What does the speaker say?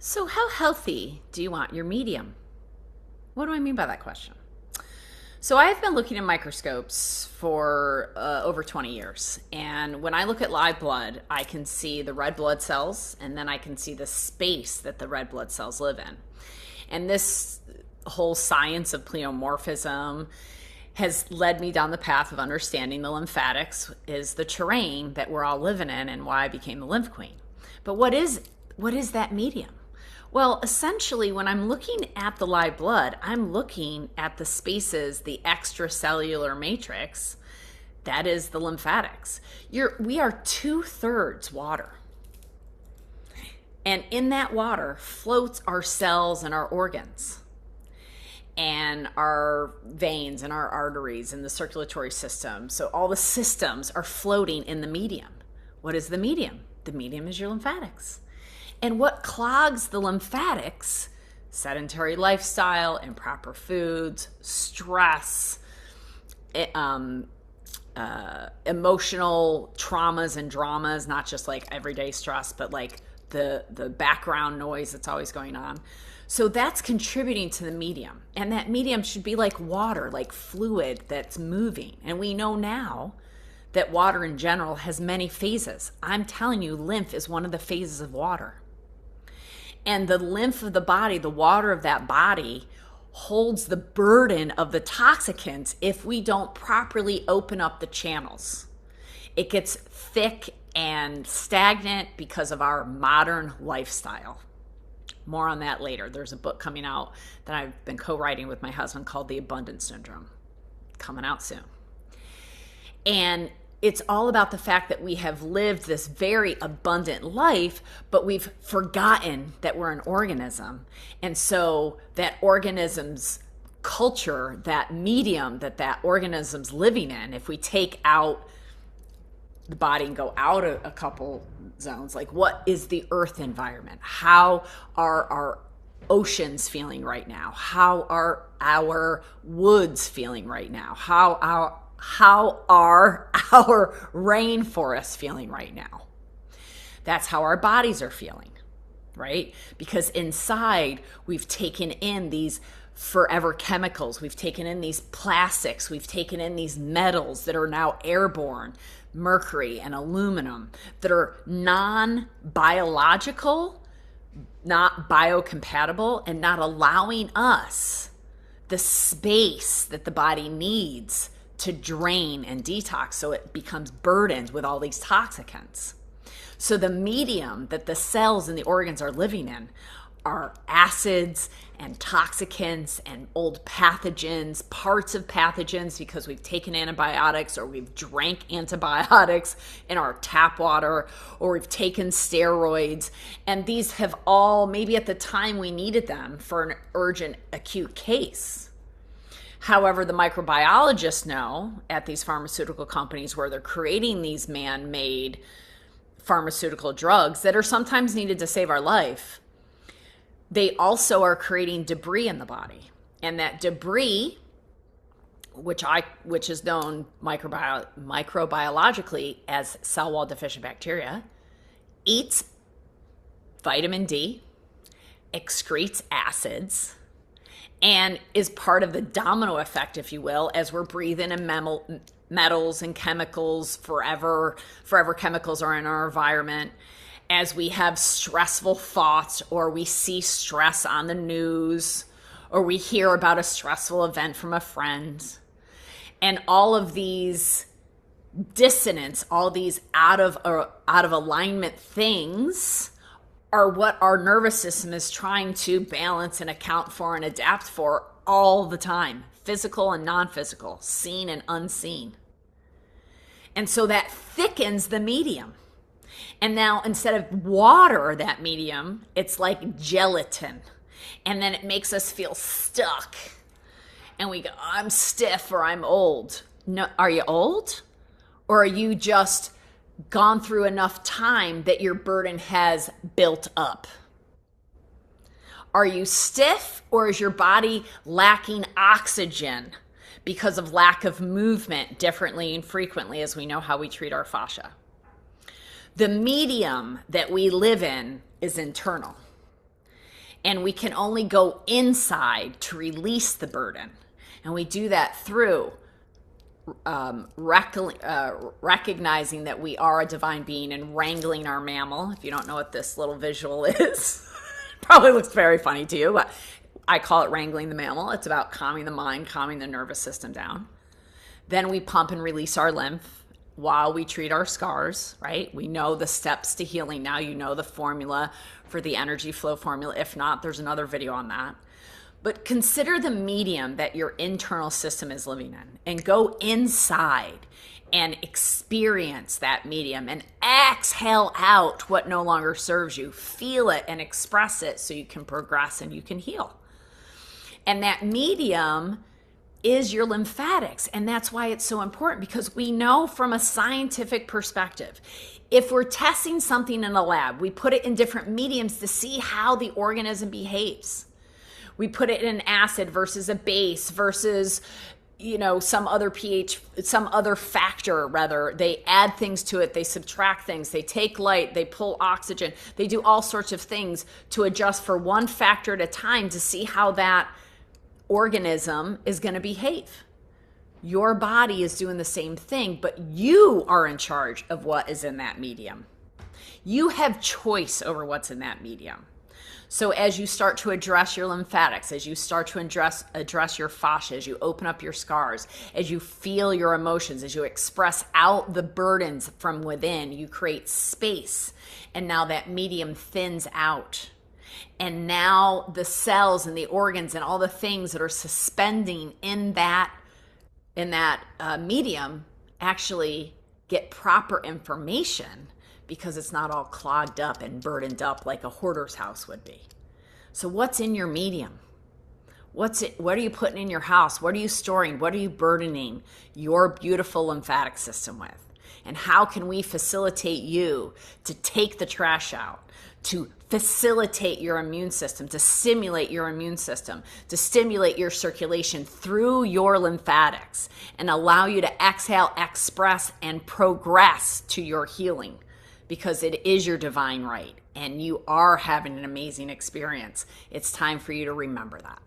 So, how healthy do you want your medium? What do I mean by that question? So, I've been looking at microscopes for over 20 years. And when I look at live blood, I can see the red blood cells, and then I can see the space that the red blood cells live in. And this whole science of pleomorphism has led me down the path of understanding the lymphatics is the terrain that we're all living in and why I became the lymph queen. But what is that medium? Well, essentially, when I'm looking at the live blood, I'm looking at the spaces, the extracellular matrix, that is the lymphatics. We are 2/3 water. And in that water floats our cells and our organs and our veins and our arteries and the circulatory system. So all the systems are floating in the medium. What is the medium? The medium is your lymphatics. And what clogs the lymphatics? Sedentary lifestyle, improper foods, stress, emotional traumas and dramas, not just like everyday stress, but like the background noise that's always going on. So that's contributing to the medium. And that medium should be like water, like fluid that's moving. And we know now that water in general has many phases. I'm telling you, lymph is one of the phases of water. And the lymph of the body, the water of that body, holds the burden of the toxicants if we don't properly open up the channels. It gets thick and stagnant because of our modern lifestyle. More on that later. There's a book coming out that I've been co-writing with my husband called The Abundance Syndrome, coming out soon. And it's all about the fact that we have lived this very abundant life, but we've forgotten that we're an organism. And so that organism's culture, that medium that organism's living in, if we take out the body and go out a couple zones, like what is the earth environment? How are our oceans feeling right now? How are our woods feeling right now? How are our rainforests feeling right now? That's how our bodies are feeling, right? Because inside we've taken in these forever chemicals, we've taken in these plastics, we've taken in these metals that are now airborne, mercury and aluminum, that are non-biological, not biocompatible, and not allowing us the space that the body needs to drain and detox, so it becomes burdened with all these toxicants. So the medium that the cells and the organs are living in are acids and toxicants and old pathogens, parts of pathogens because we've taken antibiotics or we've drank antibiotics in our tap water or we've taken steroids. And these have all, maybe at the time we needed them for an urgent acute case. However, the microbiologists know at these pharmaceutical companies where they're creating these man-made pharmaceutical drugs that are sometimes needed to save our life, they also are creating debris in the body. And that debris, which is known microbiologically as cell wall deficient bacteria, eats vitamin D, excretes acids, and is part of the domino effect, if you will, as we're breathing in metals and chemicals, forever chemicals are in our environment, as we have stressful thoughts or we see stress on the news or we hear about a stressful event from a friend. And all of these dissonance, all these out of alignment things are what our nervous system is trying to balance and account for and adapt for all the time, physical and non-physical, seen and unseen. And so that thickens the medium. And now instead of water, that medium, it's like gelatin. And then it makes us feel stuck. And we go, I'm stiff or I'm old. No, are you old? Or are you just gone through enough time that your burden has built up? Are you stiff, or is your body lacking oxygen because of lack of movement differently and frequently, as we know how we treat our fascia? The medium that we live in is internal. And we can only go inside to release the burden. And we do that through recognizing that we are a divine being and wrangling our mammal. If you don't know what this little visual is, probably looks very funny to you, but I call it wrangling the mammal. It's about calming the mind, calming the nervous system down. Then we pump and release our lymph while we treat our scars, right? We know the steps to healing now. You know the formula for the energy flow formula. If not, there's another video on that. But consider the medium that your internal system is living in and go inside and experience that medium and exhale out what no longer serves you. Feel it and express it so you can progress and you can heal. And that medium is your lymphatics. And that's why it's so important, because we know from a scientific perspective, if we're testing something in a lab, we put it in different mediums to see how the organism behaves. We put it in an acid versus a base versus, some other pH, some other factor rather. They add things to it, they subtract things, they take light, they pull oxygen, they do all sorts of things to adjust for one factor at a time to see how that organism is going to behave. Your body is doing the same thing, but you are in charge of what is in that medium. You have choice over what's in that medium. So as you start to address your lymphatics, as you start to address your fascia, as you open up your scars, as you feel your emotions, as you express out the burdens from within, you create space. And now that medium thins out. And now the cells and the organs and all the things that are suspending in that medium actually get proper information, because it's not all clogged up and burdened up like a hoarder's house would be. So what's in your medium? What are you putting in your house? What are you storing? What are you burdening your beautiful lymphatic system with? And how can we facilitate you to take the trash out, to facilitate your immune system, to stimulate your immune system, to stimulate your circulation through your lymphatics and allow you to exhale, express, and progress to your healing? Because it is your divine right and you are having an amazing experience. It's time for you to remember that.